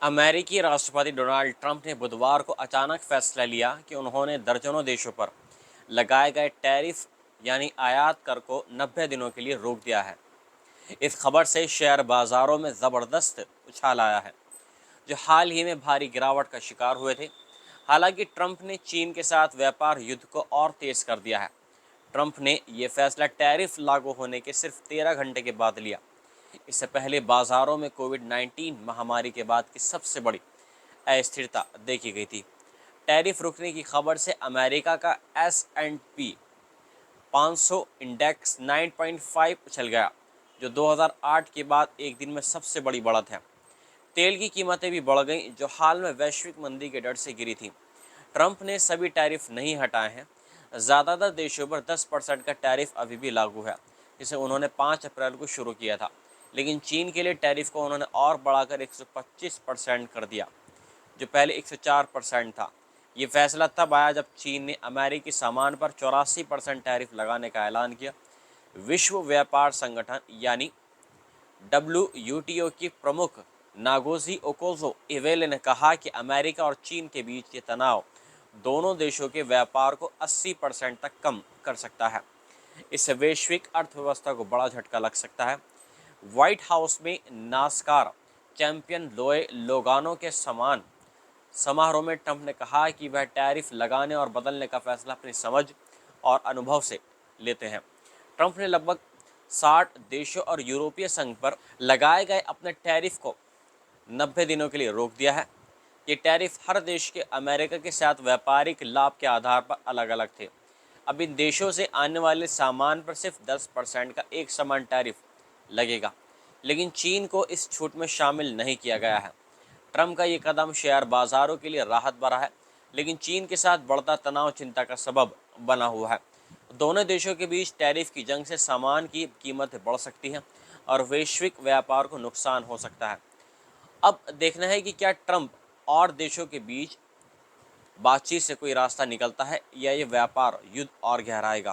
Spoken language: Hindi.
अमेरिकी राष्ट्रपति डोनाल्ड ट्रंप ने बुधवार को अचानक फैसला लिया कि उन्होंने दर्जनों देशों पर लगाए गए टैरिफ यानी आयात कर को 90 दिनों के लिए रोक दिया है। इस खबर से शेयर बाजारों में ज़बरदस्त उछाल आया है, जो हाल ही में भारी गिरावट का शिकार हुए थे। हालांकि ट्रंप ने चीन के साथ व्यापार युद्ध को और तेज कर दिया है। ट्रंप ने यह फैसला टैरिफ लागू होने के सिर्फ 13 घंटे के बाद लिया। इससे पहले बाजारों में कोविड-19 महामारी के बाद की सबसे बड़ी अस्थिरता देखी गई थी। टैरिफ रुकने की खबर से अमेरिका का S&P 500 इंडेक्स 9.5 उछल गया, जो 2008 के बाद एक दिन में सबसे बड़ी बढ़त है। तेल की कीमतें भी बढ़ गईं, जो हाल में वैश्विक मंदी के डर से गिरी थी। ट्रंप ने सभी टैरिफ नहीं हटाए हैं। ज़्यादातर देशों पर 10% का टैरिफ अभी भी लागू है, जिसे उन्होंने 5 अप्रैल को शुरू किया था। लेकिन चीन के लिए टैरिफ को उन्होंने और बढ़ाकर 125% कर दिया, जो पहले 104% था। ये फैसला तब आया जब चीन ने अमेरिकी सामान पर 84% टैरिफ लगाने का ऐलान किया। विश्व व्यापार संगठन यानी WTO की प्रमुख नागोजी ओकोजो-इवेले ने कहा कि अमेरिका और चीन के बीच ये तनाव दोनों देशों के व्यापार को 80% तक कम कर सकता है। इससे वैश्विक अर्थव्यवस्था को बड़ा झटका लग सकता है। व्हाइट हाउस में नास्कार चैंपियन लोए लोगानो के समान समारोह में ट्रंप ने कहा कि वह टैरिफ लगाने और बदलने का फैसला अपनी समझ और अनुभव से लेते हैं। ट्रंप ने लगभग 60 देशों और यूरोपीय संघ पर लगाए गए अपने टैरिफ को 90 दिनों के लिए रोक दिया है। ये टैरिफ हर देश के अमेरिका के साथ व्यापारिक लाभ के आधार पर अलग अलग थे। अब इन देशों से आने वाले सामान पर सिर्फ 10% का एक समान टैरिफ लगेगा, लेकिन चीन को इस छूट में शामिल नहीं किया गया है। ट्रंप का ये कदम शेयर बाजारों के लिए राहत भरा है, लेकिन चीन के साथ बढ़ता तनाव चिंता का सबब बना हुआ है। दोनों देशों के बीच टैरिफ की जंग से सामान की कीमतें बढ़ सकती हैं और वैश्विक व्यापार को नुकसान हो सकता है। अब देखना है कि क्या ट्रंप और देशों के बीच बातचीत से कोई रास्ता निकलता है या ये व्यापार युद्ध और गहराएगा।